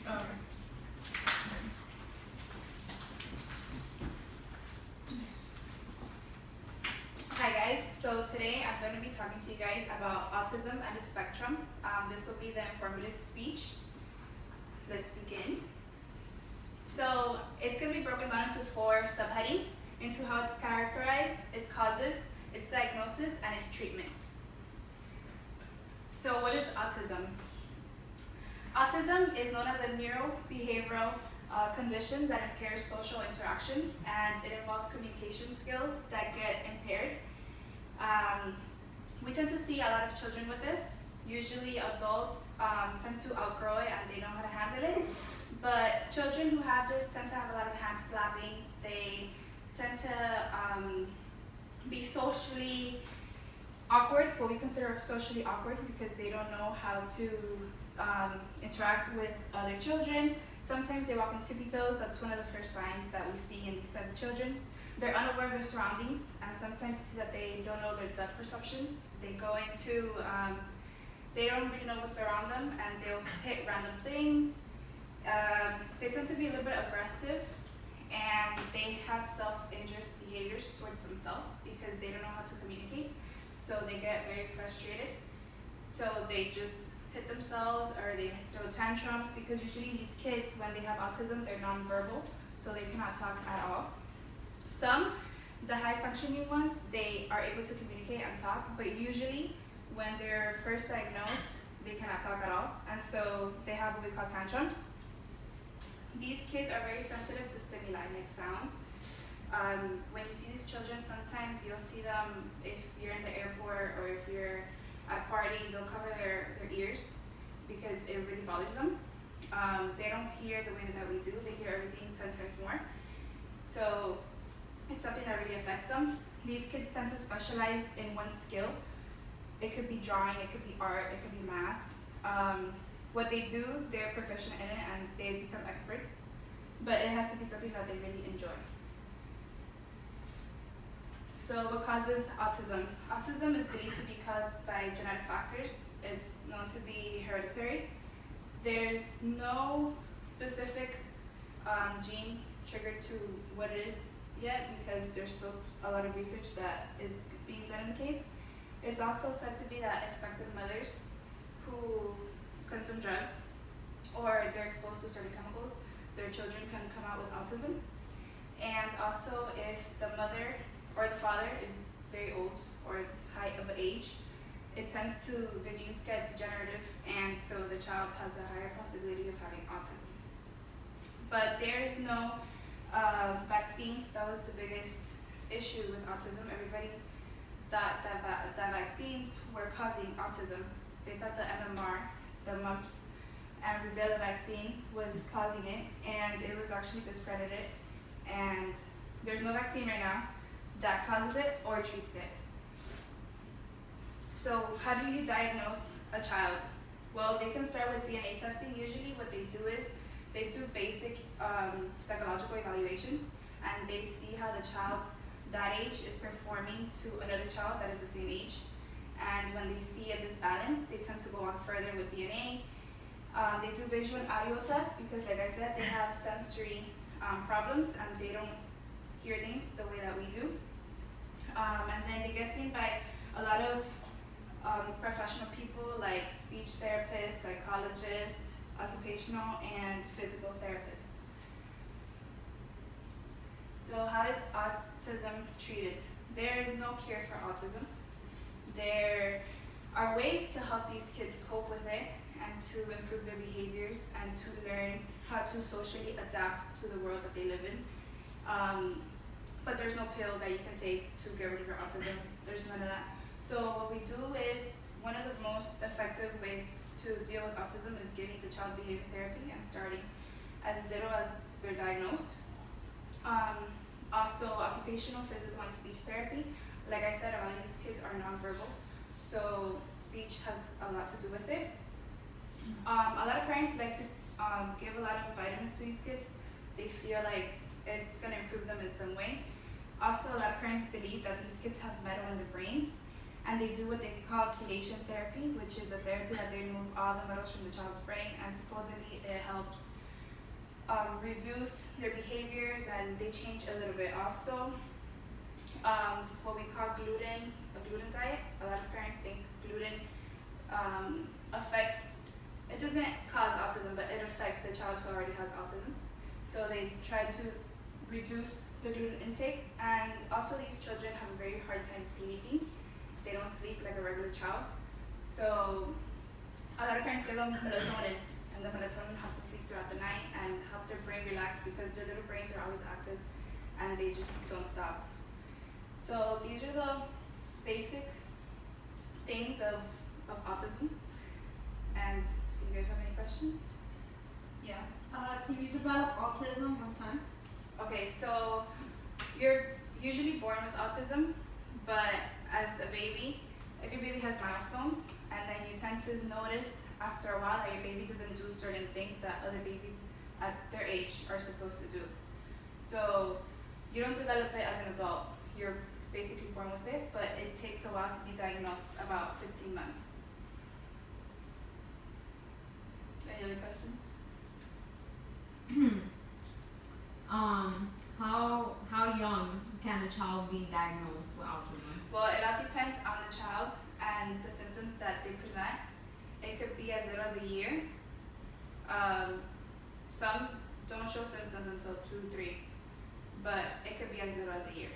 Hi guys, so today I'm going to be talking to you guys about autism and its spectrum. This will be the informative speech. Let's begin. So it's going to be broken down into 4 subheadings, into how it's characterized, its causes, its diagnosis, and its treatment. So what is autism? Autism is known as a neurobehavioral condition that impairs social interaction, and it involves communication skills that get impaired. We tend to see a lot of children with this. Usually adults tend to outgrow it and they know how to handle it. But children who have this tend to have a lot of hand flapping. They tend to be socially awkward, what we consider socially awkward, because they don't know how to interact with other children. Sometimes they walk on tippy toes. That's one of the first signs that we see in these type of children. They're unaware of their surroundings, and sometimes you see that they don't know their depth perception. They go into, they don't really know what's around them, and they'll hit random things. They tend to be a little bit aggressive, and they have self-injurious behaviors towards themselves because they don't know how to communicate. So they get very frustrated. So they just hit themselves, or they throw tantrums, because usually these kids, when they have autism, they're nonverbal, so they cannot talk at all. Some, the high-functioning ones, they are able to communicate and talk, but usually when they're first diagnosed, they cannot talk at all, and so they have what we call tantrums. These kids are very sensitive to stimuli like sound. When you see these children, sometimes you'll see them, if you're in the airport or if you're at a party, they'll cover their ears because it really bothers them. They don't hear the way that we do. They hear everything 10 times more. So it's something that really affects them. These kids tend to specialize in one skill. It could be drawing, it could be art, it could be math. What they do, they're proficient in it and they become experts, but it has to be something that they really enjoy. So what causes autism? Autism is believed to be caused by genetic factors. It's known to be hereditary. There's no specific gene triggered to what it is yet, because there's still a lot of research that is being done in the case. It's also said to be that expectant mothers who consume drugs or they're exposed to certain chemicals, their children can come out with autism. And also if the mother or the father is very old or high of age, it tends to, the genes get degenerative, and so the child has a higher possibility of having autism. But there's no vaccines. That was the biggest issue with autism. Everybody thought that vaccines were causing autism. They thought the MMR, the mumps and rubella vaccine, was causing it, and it was actually discredited. And there's no vaccine right now that causes it or treats it. So how do you diagnose a child? Well, they can start with DNA testing. Usually what they do is they do basic psychological evaluations, and they see how the child that age is performing to another child that is the same age. And when they see a disbalance, they tend to go on further with DNA. They do visual and audio tests because, like I said, they have sensory problems and they don't hear things the way that we do. And then they get seen by a lot of professional people like speech therapists, psychologists, occupational and physical therapists. So how is autism treated? There is no cure for autism. There are ways to help these kids cope with it and to improve their behaviors and to learn how to socially adapt to the world that they live in. But there's no pill that you can take to get rid of your autism. There's none of that. So what we do is, one of the most effective ways to deal with autism is giving the child behavior therapy and starting as little as they're diagnosed. Also occupational, physical, and speech therapy. Like I said, a lot of these kids are nonverbal, so speech has a lot to do with it. A lot of parents like to give a lot of vitamins to these kids. They feel like it's going to improve them in some way. Also, a lot of parents believe that these kids have metal in their brains, and they do what they call chelation therapy, which is a therapy that they remove all the metals from the child's brain, and supposedly it helps reduce their behaviors, and they change a little bit. Also, what we call gluten, a gluten diet. A lot of parents think gluten affects, it doesn't cause autism, but it affects the child who already has autism. So they try to reduce the gluten intake, and also these children have a very hard time sleeping. They don't sleep like a regular child. So a lot of parents give them melatonin, and the melatonin helps them sleep throughout the night and help their brain relax because their little brains are always active and they just don't stop. So these are the basic things of autism. And do you guys have any questions? Yeah. Can you develop autism one time? Okay, so you're usually born with autism, but as a baby, if your baby has milestones, and then you tend to notice after a while that your baby doesn't do certain things that other babies at their age are supposed to do. So you don't develop it as an adult. You're basically born with it, but it takes a while to be diagnosed, about 15 months. Any other questions? How young can a child be diagnosed with autism? Well, it all depends on the child and the symptoms that they present. It could be as little as a year. Some don't show symptoms until 2, 3, but it could be as little as a year.